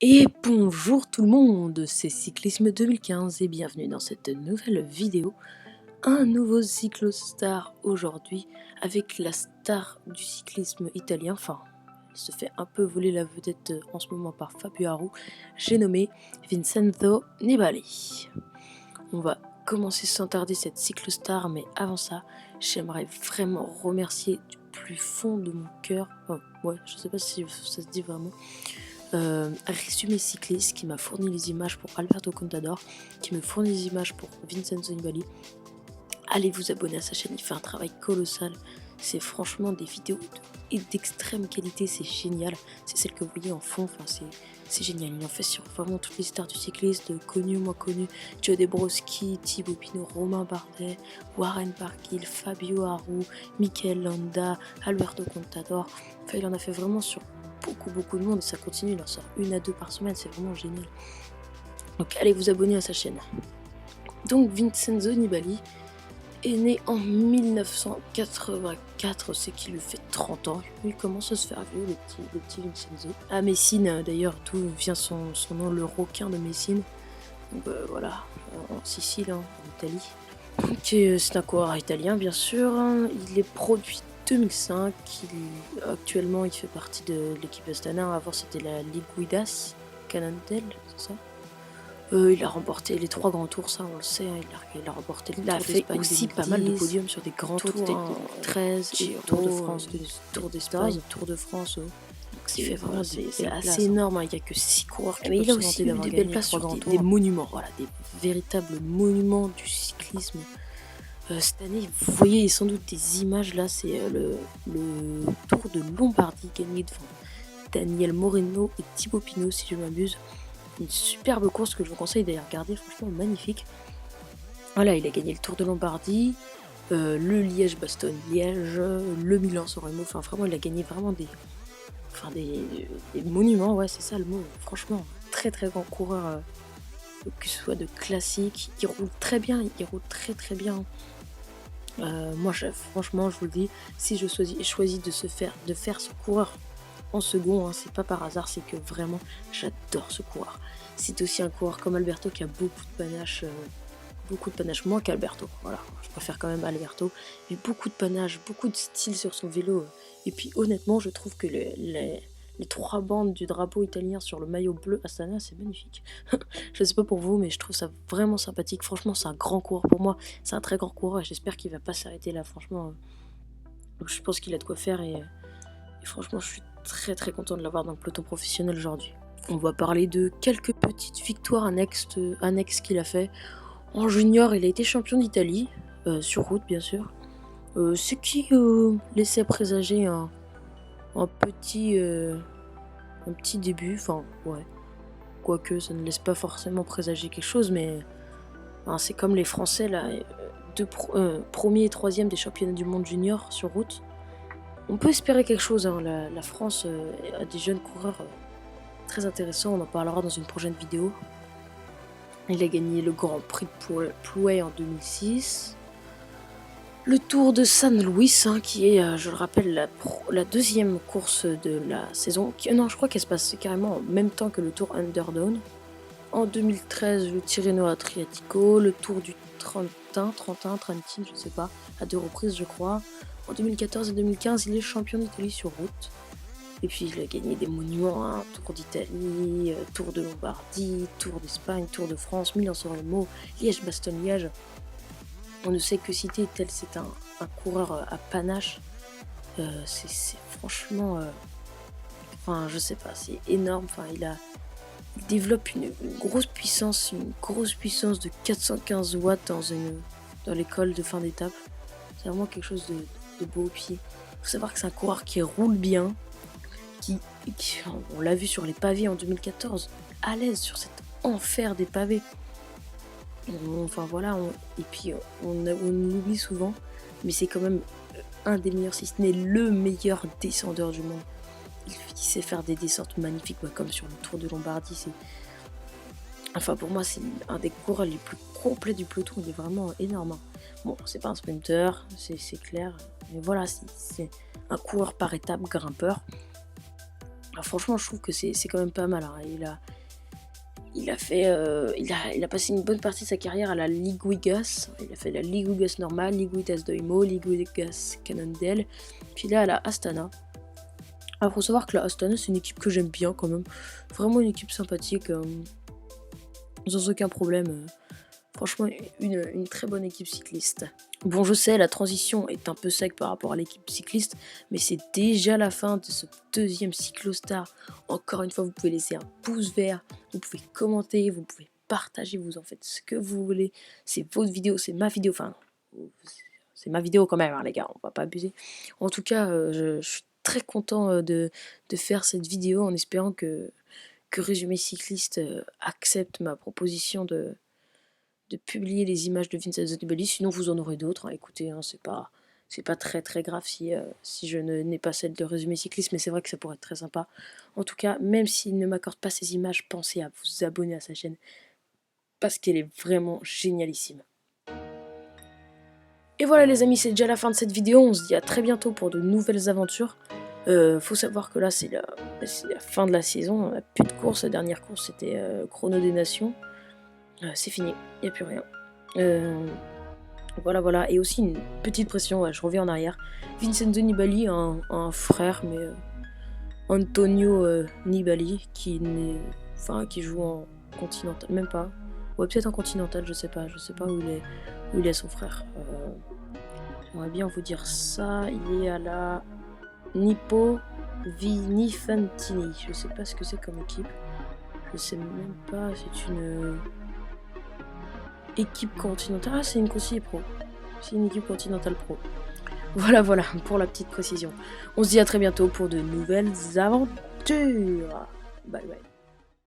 Et bonjour tout le monde, c'est Cyclisme 2015 et bienvenue dans cette nouvelle vidéo. Un nouveau cyclostar aujourd'hui avec la star du cyclisme italien, enfin elle se fait un peu voler la vedette en ce moment par Fabio Aru, j'ai nommé Vincenzo Nibali. On va commencer sans tarder cette cyclostar, mais avant ça, j'aimerais vraiment remercier du plus fond de mon cœur, ouais, je sais pas si ça se dit vraiment, Résumé Cycliste qui m'a fourni les images pour Alberto Contador, qui me fournit les images pour Vincenzo Nibali. Allez vous abonner à sa chaîne, il fait un travail colossal. C'est franchement des vidéos d'extrême qualité, c'est génial. C'est celle que vous voyez en fond, enfin c'est génial. Il en fait sur vraiment toutes les stars du cycliste, connus, moins connus. Joe Debroski, Thibaut Pinot, Romain Bardet, Warren Barguil, Fabio Aru, Mikel Landa, Alberto Contador. Enfin, il en a fait vraiment sur beaucoup de monde et ça continue, il en sort 1 à 2 par semaine, c'est vraiment génial. Donc allez vous abonner à sa chaîne. Donc Vincenzo Nibali est né en 1984, c'est qu'il lui fait 30 ans. Il commence à se faire vieux, le petit Vincenzo. À Messine, d'ailleurs, tout vient son nom, le requin de Messine. Donc voilà, en Sicile, en Italie. C'est un coureur italien, bien sûr. Il est produit 2005. Actuellement, il fait partie de l'équipe Astana. Avant, c'était la Liquidas Canantel, c'est ça. Il a remporté les 3 grands tours, ça on le sait, hein, il a remporté le Tour d'Espagne, aussi pas mal de podiums sur des grands tours, 2013, et Tour de France, Tour d'Espagne, Tour de France. Il fait vraiment c'est assez énorme, hein, il n'y a que 6 coureurs qui peuvent se vanter d'avoir gagné 3 grands tours. Des monuments, voilà, des véritables monuments du cyclisme. Cette année, vous voyez sans doute des images là, c'est le Tour de Lombardie gagné devant Daniel Moreno et Thibaut Pinot si je m'abuse. Une superbe course que je vous conseille d'aller regarder, franchement magnifique. Voilà, il a gagné le Tour de Lombardie, le Liège-Bastogne-Liège, le Milan-San Remo, enfin vraiment il a gagné vraiment des monuments, ouais c'est ça le mot, franchement très grand coureur, que ce soit de classique, il roule très bien, il roule très bien. Moi franchement je vous le dis, si je choisis de faire ce coureur en second, hein, c'est pas par hasard, c'est que vraiment j'adore ce coureur. C'est aussi un coureur comme Alberto qui a beaucoup de panache, moins qu'Alberto, voilà, je préfère quand même Alberto, mais beaucoup de panache, beaucoup de style sur son vélo, et puis honnêtement je trouve que les 3 bandes du drapeau italien sur le maillot bleu Astana, c'est magnifique. Je sais pas pour vous, mais je trouve ça vraiment sympathique, franchement c'est un grand coureur pour moi, c'est un très grand coureur et j'espère qu'il va pas s'arrêter là, franchement, je pense qu'il a de quoi faire et franchement je suis très content de l'avoir dans le peloton professionnel aujourd'hui. On va parler de quelques petites victoires annexes qu'il a fait. En junior, il a été champion d'Italie, sur route bien sûr. Ce qui laissait présager un petit début, enfin ouais. Quoique ça ne laisse pas forcément présager quelque chose, mais c'est comme les Français là, premier et troisième des championnats du monde junior sur route. On peut espérer quelque chose, hein. La France a des jeunes coureurs très intéressants, on en parlera dans une prochaine vidéo. Il a gagné le Grand Prix de Plouay en 2006. Le Tour de San Luis, hein, qui est, je le rappelle, la deuxième course de la saison. Non, je crois qu'elle se passe carrément en même temps que le Tour Underdone. En 2013, le Tirreno Adriatico, le Tour du Trentin, je sais pas, à 2 reprises je crois. En 2014 et 2015, il est champion d'Italie sur route. Et puis il a gagné des monuments, hein, Tour d'Italie, Tour de Lombardie, Tour d'Espagne, Tour de France, Milan-San Remo, Liège-Bastogne-Liège. On ne sait que citer, tel c'est un coureur à panache. C'est franchement, enfin je sais pas, c'est énorme. Enfin il développe une grosse puissance de 415 watts dans l'école de fin d'étape. C'est vraiment quelque chose de beau au pied. Faut savoir que c'est un coureur qui roule bien, qui on l'a vu sur les pavés en 2014, à l'aise sur cet enfer des pavés. Enfin voilà, et puis on l'oublie souvent, mais c'est quand même un des meilleurs, si ce n'est le meilleur descendeur du monde. Il sait faire des descentes magnifiques, comme sur le Tour de Lombardie. Enfin pour moi c'est un des coureurs les plus complets du peloton, il est vraiment énorme, hein. Bon, c'est pas un sprinter, c'est clair, mais voilà, c'est un coureur par étape, grimpeur. Alors franchement, je trouve que c'est quand même pas mal, hein. Il a fait, il a passé une bonne partie de sa carrière à la Ligue Wigas. Il a fait la Ligue Wigas normale, Ligue Wigas Doimo, Ligue Wigas Cannondale, puis là à la Astana. Alors faut savoir que la Astana, c'est une équipe que j'aime bien quand même. Vraiment une équipe sympathique, sans aucun problème. Franchement, une très bonne équipe cycliste. Bon, je sais, la transition est un peu sec par rapport à l'équipe cycliste, mais c'est déjà la fin de ce deuxième Cyclostar. Encore une fois, vous pouvez laisser un pouce vert, vous pouvez commenter, vous pouvez partager, vous en faites ce que vous voulez. C'est votre vidéo, c'est ma vidéo, enfin, c'est ma vidéo quand même, hein, les gars, on va pas abuser. En tout cas, je suis très content de faire cette vidéo en espérant que Résumé Cycliste accepte ma proposition de publier les images de Vincenzo Nibali, sinon vous en aurez d'autres, hein. Écoutez, hein, c'est pas très grave si je n'ai pas celle de Résumé Cycliste, mais c'est vrai que ça pourrait être très sympa. En tout cas, même s'il ne m'accorde pas ces images, pensez à vous abonner à sa chaîne, parce qu'elle est vraiment génialissime. Et voilà les amis, c'est déjà la fin de cette vidéo, on se dit à très bientôt pour de nouvelles aventures. Faut savoir que là c'est la fin de la saison, on n'a plus de course, la dernière course c'était Chrono des Nations. C'est fini, il n'y a plus rien. Voilà, et aussi une petite pression, ouais, je reviens en arrière. Vincenzo Nibali a un frère, mais Antonio Nibali, qui joue en continental, même pas. Ouais, peut-être en continental, je sais pas où il est son frère. J'aimerais bien vous dire ça, il est à la Nippo Vinifantini, je sais pas ce que c'est comme équipe. Je sais même pas, c'est une équipe continentale. Ah, c'est une conseiller pro. C'est une équipe continentale pro. Voilà, pour la petite précision. On se dit à très bientôt pour de nouvelles aventures. Bye bye.